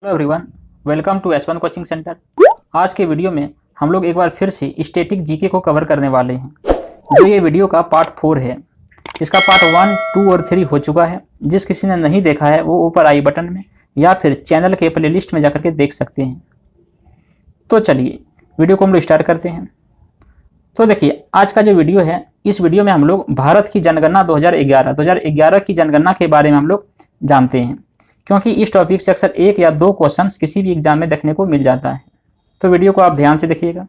Hello everyone, welcome to S1 coaching centre. आज के video में हम लोग एक बार फिर से स्टैटिक जीके को कवर करने वाले हैं। जो ये वीडियो का पार्ट 4 है। इसका पार्ट 1, 2 और 3 हो चुका है। जिस किसी ने नहीं देखा है वो ऊपर आई बटन में या फिर चैनल के प्लेलिस्ट में जाकर के देख सकते हैं। तो चलिए वीडियो को हम लोग स्टार्ट करते हैं। तो देखिए, आज का जो वीडियो है, इस वीडियो में हम लोग भारत की जनगणना 2011 की जनगणना के बारे में हम लोग जानते हैं, क्योंकि इस टॉपिक से अक्सर 1 या 2 क्वेश्चंस किसी भी एग्जाम में देखने को मिल जाता है। तो वीडियो को आप ध्यान से देखिएगा।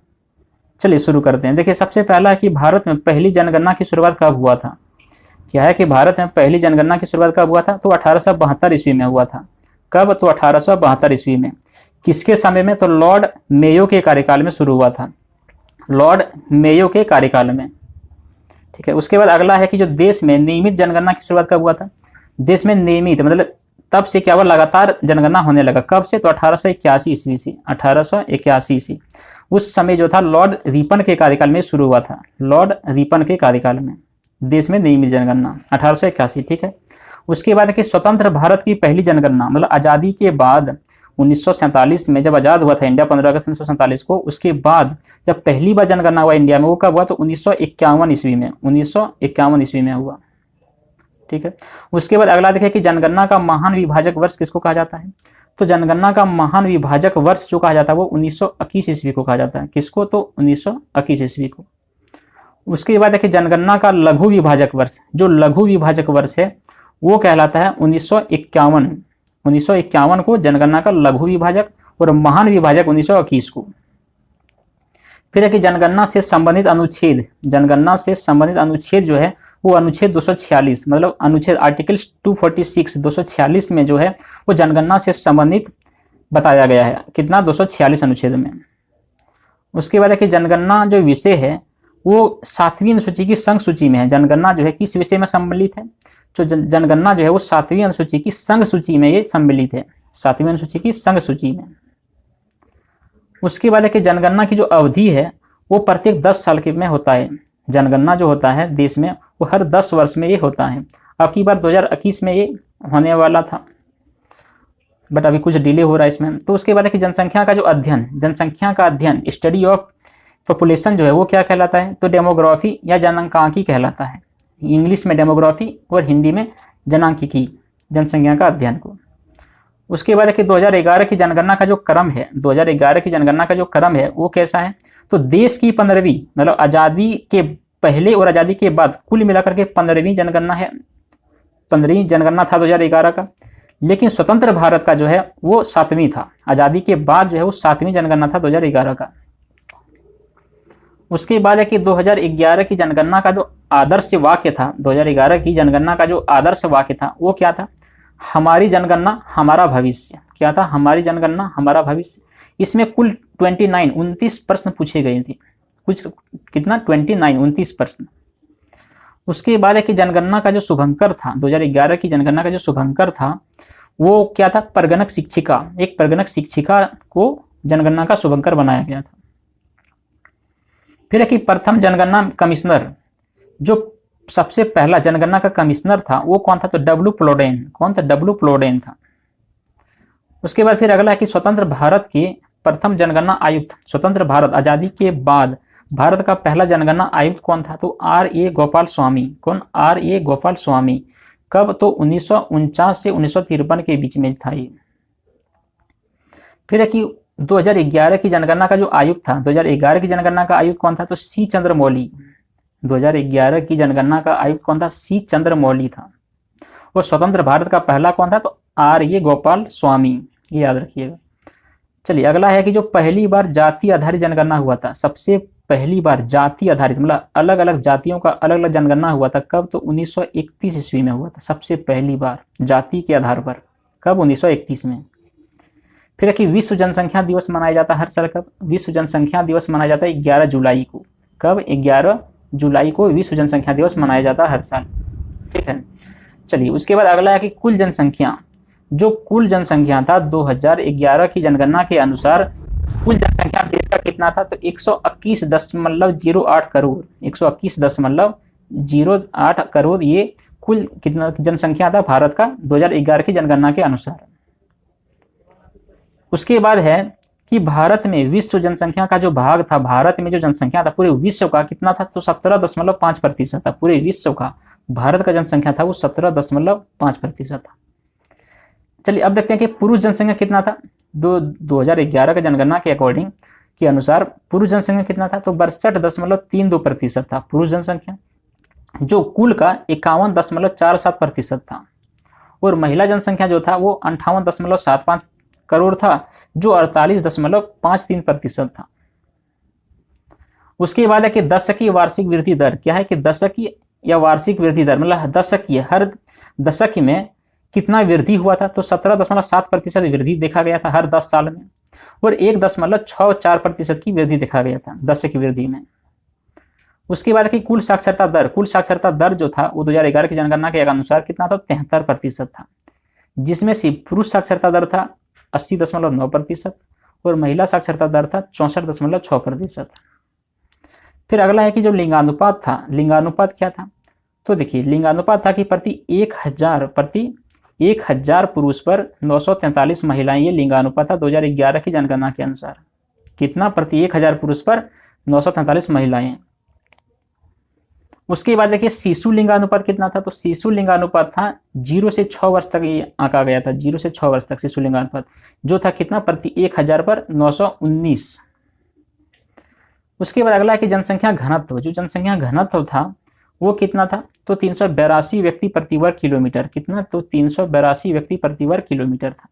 चलिए शुरू करते हैं। देखिए, सबसे पहला है कि भारत में पहली जनगणना की शुरुआत कब हुआ था। क्या है कि भारत में पहली जनगणना की शुरुआत कब हुआ था? तो 1872 ईस्वी में हुआ था। कब? तो 1872 ईस्वी में। किसके समय में? तो लॉर्ड मेयो के कार्यकाल में शुरू हुआ था। लॉर्ड मेयो के कार्यकाल में। ठीक है। उसके बाद अगला है कि जो देश में नियमित जनगणना की शुरुआत कब हुआ था। देश में नियमित मतलब तब से क्या हुआ, लगातार जनगणना होने लगा। कब से? तो 1881 ईस्वी से। 1881 से उस समय जो था लॉर्ड रिपन के कार्यकाल में शुरू हुआ था। लॉर्ड रिपन के कार्यकाल में देश में नियमित जनगणना 1881। ठीक है। उसके बाद कि स्वतंत्र भारत की पहली जनगणना मतलब आज़ादी के बाद 1947 में जब आज़ाद हुआ था इंडिया 15 अगस्त 1947 को, उसके बाद जब पहली बार जनगणना हुआ इंडिया में, वो कब हुआ? तो 1951 ईस्वी में। 1951 ईस्वी में हुआ। ठीक है। उसके बाद अगला देखें कि जनगणना का महान विभाजक वर्ष किसको कहा जाता है। तो जनगणना का महान विभाजक वर्ष जो कहा जाता है वो 1921 ईस्वी को कहा जाता है। किसको? तो 1921 ईस्वी को। उसके बाद देखिए जनगणना का लघु विभाजक वर्ष, जो लघु विभाजक वर्ष है वो कहलाता है 1951। 1951 को जनगणना का लघु विभाजक और महान विभाजक 1921 को। फिर है कि जनगणना से संबंधित अनुच्छेद, जनगणना से संबंधित अनुच्छेद जो है वो अनुच्छेद 246 मतलब अनुच्छेद आर्टिकल 246 246 में जो है वो जनगणना से संबंधित बताया गया है। कितना? 246 अनुच्छेद में। उसके बाद है कि जनगणना जो विषय है वो 7वीं अनुसूची की संघ सूची में है। जनगणना जो है किस विषय में सम्मिलित है? जो जनगणना जो है वो 7वीं अनुसूची की संघ सूची में ये सम्मिलित है। 7वीं अनुसूची की संघ सूची में। उसके बाद है कि जनगणना की जो अवधि है वो प्रत्येक 10 साल के में होता है। जनगणना जो होता है देश में वो हर 10 वर्ष में ये होता है। अब की बार 2021 में ये होने वाला था, बट अभी कुछ डिले हो रहा है इसमें। तो उसके बाद है कि जनसंख्या का जो अध्ययन, जनसंख्या का अध्ययन, स्टडी ऑफ पॉपुलेशन जो है वो क्या कहलाता है? तो डेमोग्राफी या जनांकांकी कहलाता है। इंग्लिश में डेमोग्राफी और हिंदी में जनांकिकी, जनसंख्या का अध्ययन को। उसके बाद है कि 2011 की जनगणना का जो क्रम है, 2011 की जनगणना का जो क्रम है वो कैसा है? तो देश की 15वीं मतलब आज़ादी के पहले और आज़ादी के बाद कुल मिलाकर के 15वीं जनगणना है। 15वीं जनगणना था 2011 का, लेकिन स्वतंत्र भारत का जो है वो 7वीं था। आज़ादी के बाद जो है वो 7वीं जनगणना था 2011 का। उसके बाद है कि 2011 की जनगणना का जो आदर्श वाक्य था, 2011 की जनगणना का जो आदर्श वाक्य था वो क्या था? हमारी जनगणना हमारा भविष्य। क्या था? हमारी जनगणना हमारा भविष्य। इसमें कुल 29 प्रश्न पूछे गए थे। कुछ कितना? 29 प्रश्न। उसके बाद है कि जनगणना का जो शुभंकर था, 2011 की जनगणना का जो शुभंकर था वो क्या था? परगणक शिक्षिका। एक परगणक शिक्षिका को जनगणना का शुभंकर बनाया गया था। फिर है कि प्रथम जनगणना कमिश्नर, जो सबसे पहला जनगणना का कमिश्नर था वो कौन था? तो डब्ल्यू प्लोडेन। कौन था? डब्ल्यू प्लोडेन था। उसके बाद फिर अगला है कि स्वतंत्र भारत के प्रथम जनगणना आयुक्त, स्वतंत्र भारत आजादी के बाद भारत का पहला जनगणना आयुक्त कौन था? तो R.A. गोपाल स्वामी। कौन? R.A. गोपाल स्वामी। कब? तो 1949 से 1953 के बीच में था ये। फिर है कि 2011 की जनगणना का जो आयुक्त था, 2011 की जनगणना का आयुक्त कौन था? तो C. चंद्रमौली। 2011 की जनगणना का आयुक्त कौन था? C. चंद्रमौली था। और स्वतंत्र भारत का पहला कौन था? तो R.A. गोपाल स्वामी। ये याद रखिएगा। चलिए अगला है कि जो पहली बार जाति आधारित जनगणना हुआ था, सबसे पहली बार जाति आधारित मतलब अलग अलग जातियों का अलग अलग जनगणना हुआ था। कब? तो 1931 ईस्वी में हुआ था सबसे पहली बार जाति के आधार पर। कब? 1931 में। फिर है कि विश्व जनसंख्या दिवस मनाया जाता है हर साल। कब? विश्व जनसंख्या दिवस मनाया जाता है 11 जुलाई को। कब? 11 जुलाई को विश्व जनसंख्या दिवस मनाया जाता है हर साल। ठीक है। चलिए उसके बाद अगला है कि कुल जनसंख्या, जो कुल जनसंख्या था 2011 की जनगणना के अनुसार कुल जनसंख्या देश का कितना था? तो 121.08 करोड़। 121.08 करोड़ ये कुल कितना जनसंख्या था भारत का 2011 की जनगणना के अनुसार। उसके बाद है कि भारत में विश्व जनसंख्या का जो भाग था, भारत में जो जनसंख्या था पूरे विश्व का कितना था, तो 17.5% था। पूरे विश्व का भारत का जनसंख्या था वो 17.5% था। चलिए अब देखते हैं कि पुरुष जनसंख्या कितना था। 2011 का जनगणना के अकॉर्डिंग के अनुसार पुरुष जनसंख्या कितना था, तो 62.32% था पुरुष जनसंख्या, जो कुल का 51.47% था। और महिला जनसंख्या जो था वो 58.75 करोड़ था, जो 48.53% था। उसके बाद है कि दशकीय वार्षिक वृद्धि दर क्या है, कि दशकीय या वार्षिक वृद्धि दर मतलब दशकीय, हर दशक में कितना वृद्धि हुआ था, तो 17.7% वृद्धि देखा गया था हर 10 साल में, और 1.64% की वृद्धि देखा गया था दशक वृद्धि में। उसके बाद कि कुल साक्षरता दर जो था वो 2011 की जनगणना के अनुसार कितना था, 73% था, जिसमें से पुरुष साक्षरता दर था 80.9% और महिला साक्षरता दर था 64.6%। फिर अगला है कि जो लिंगानुपात था, लिंगानुपात क्या था, तो देखिए लिंगानुपात था कि प्रति 1000 पुरुष पर 943 महिलाएं, ये लिंगानुपात था 2011 की जनगणना के अनुसार। कितना, प्रति 1000 पुरुष पर 943 महिलाएं। उसके बाद देखिए शिशु लिंगानुपात कितना था, तो शिशु लिंगानुपात था 0 से 6 वर्ष तक ये आंका गया था, 0 से 6 वर्ष तक शिशु लिंगानुपात जो था कितना, प्रति 1000 पर 919। उसके बाद अगला है कि जनसंख्या घनत्व, जो जनसंख्या घनत्व था वो कितना था, तो 382 व्यक्ति प्रति वर्ग किलोमीटर, कितना, तो 382 व्यक्ति प्रति वर्ग किलोमीटर था।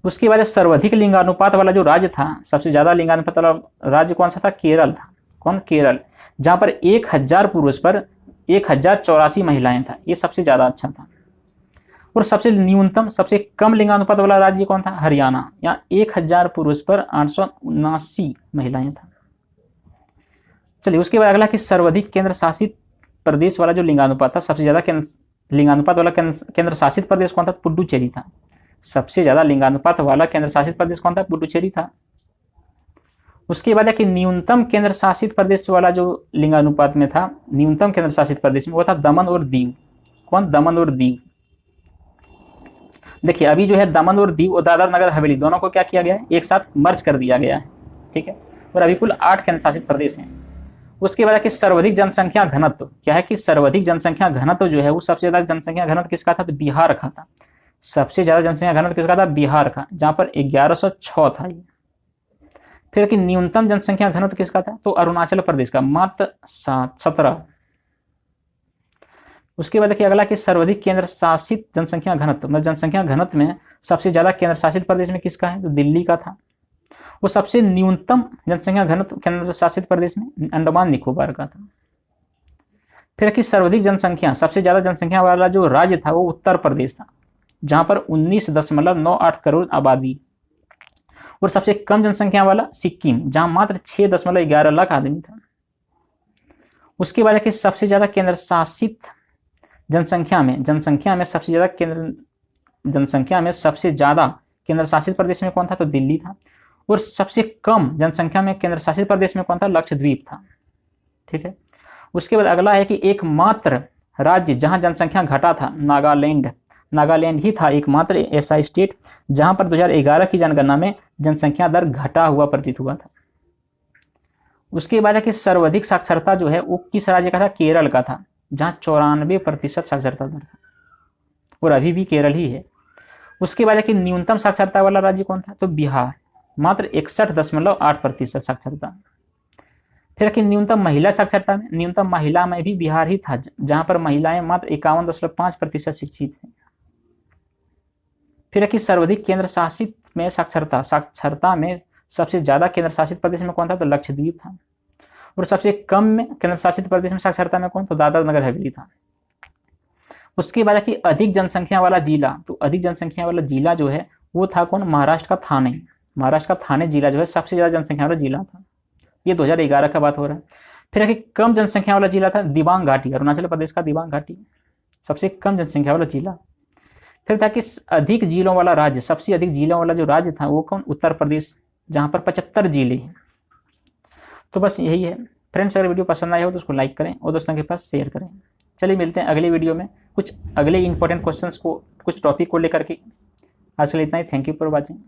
उसके बाद सर्वाधिक लिंगानुपात वाला जो राज्य था, सबसे ज्यादा लिंगानुपात वाला राज्य कौन सा था, केरल था। कौन, केरल, जहां पर 1000 पुरुष पर 1084 महिलाएं था, ये सबसे ज्यादा अच्छा था। और सबसे न्यूनतम, सबसे कम लिंगानुपात वाला राज्य कौन था, हरियाणा, यहाँ 1000 पुरुष पर 879 महिलाएं था। चलिए उसके बाद अगला कि सर्वाधिक केंद्र शासित प्रदेश वाला जो लिंगानुपात था, सबसे ज्यादा लिंगानुपात वाला केंद्र शासित प्रदेश कौन था, पुडुचेरी था। सबसे ज्यादा लिंगानुपात वाला केंद्र शासित प्रदेश कौन था, पुडुचेरी था। उसके बाद है कि न्यूनतम केंद्र शासित प्रदेश वाला जो लिंगानुपात में था, न्यूनतम केंद्र शासित प्रदेश में वो था दमन और दीव। कौन, दमन और दीव। देखिए अभी जो है दमन और दीव और दादर नगर हवेली दोनों को क्या किया गया है, एक साथ मर्ज कर दिया गया है, ठीक है। और अभी कुल 8 केंद्र शासित प्रदेश हैं। उसके बाद कि सर्वाधिक जनसंख्या घनत्व क्या है, कि सर्वाधिक जनसंख्या घनत्व जो है वो सबसे ज्यादा जनसंख्या घनत्व किसका था, तो बिहार का था। सबसे ज्यादा जनसंख्या घनत्व किसका था, बिहार का, जहां पर 1106 था ये। फिर कि न्यूनतम जनसंख्या घनत्व किसका था, तो अरुणाचल प्रदेश का, मात्र 17। उसके बाद अगला कि सर्वाधिक केंद्र शासित जनसंख्या घनत्व, मतलब जनसंख्या घनत्व में सबसे ज्यादा केंद्र शासित प्रदेश में किसका है, तो दिल्ली का था। वो सबसे न्यूनतम जनसंख्या घनत्व केंद्र शासित प्रदेश में अंडमान निकोबार का था। फिर कि सर्वाधिक जनसंख्या, सबसे ज्यादा जनसंख्या वाला जो राज्य था वो उत्तर प्रदेश था, जहां पर 19.98 करोड़ आबादी। और सबसे कम जनसंख्या वाला सिक्किम, जहां मात्र 6.11 लाख आदमी था। उसके बाद कि सबसे ज्यादा केंद्र शासित जनसंख्या में सबसे ज्यादा केंद्र शासित प्रदेश में कौन था, तो दिल्ली था। और सबसे कम जनसंख्या में केंद्र शासित प्रदेश में कौन था, लक्षद्वीप था, ठीक है। उसके बाद अगला है कि एकमात्र राज्य जहां जनसंख्या घटा था, नागालैंड ही था एकमात्र ऐसा स्टेट जहां पर 2011 की जनगणना में जनसंख्या दर घटा हुआ प्रतीत हुआ था। उसके बाद है कि सर्वाधिक साक्षरता जो है वो किस राज्य का था, केरल का था, जहां 94% साक्षरता दर था, और अभी भी केरल ही है। उसके बाद है कि न्यूनतम साक्षरता वाला राज्य कौन था, तो बिहार, मात्र 61.8% साक्षरता। फिर कि न्यूनतम महिला साक्षरता में, न्यूनतम महिला में भी बिहार ही था, जहां पर महिलाएं मात्र 51.5% शिक्षित हैं। फिर कि सर्वाधिक केंद्र शासित में साक्षरता में सबसे ज्यादा केंद्र शासित प्रदेश में कौन था, तो लक्षद्वीप था। और सबसे कम में केंद्र शासित प्रदेश में साक्षरता में कौन, तो दादर नगर हवेली था। उसके बाद कि अधिक जनसंख्या वाला जिला, तो अधिक जनसंख्या वाला जिला जो है वो था कौन, महाराष्ट्र का थाने। महाराष्ट्र का थाने जिला जो है सबसे ज्यादा जनसंख्या वाला जिला था। ये 2011 का बात हो रहा है। फिर कि कम जनसंख्या वाला जिला था दिबांग घाटी, अरुणाचल प्रदेश का दिबांग घाटी, सबसे कम जनसंख्या वाला जिला। फिर था कि अधिक जिलों वाला राज्य, सबसे अधिक जिलों वाला जो राज्य था वो कौन, उत्तर प्रदेश, जहां पर 75 जिले हैं। तो बस यही है फ्रेंड्स। अगर वीडियो पसंद आया हो तो उसको लाइक करें और दोस्तों के पास शेयर करें। चलिए मिलते हैं अगले वीडियो में कुछ अगले इंपॉर्टेंट क्वेश्चंस को, कुछ टॉपिक को लेकर के। आज के लिए इतना ही। Thank you for watching.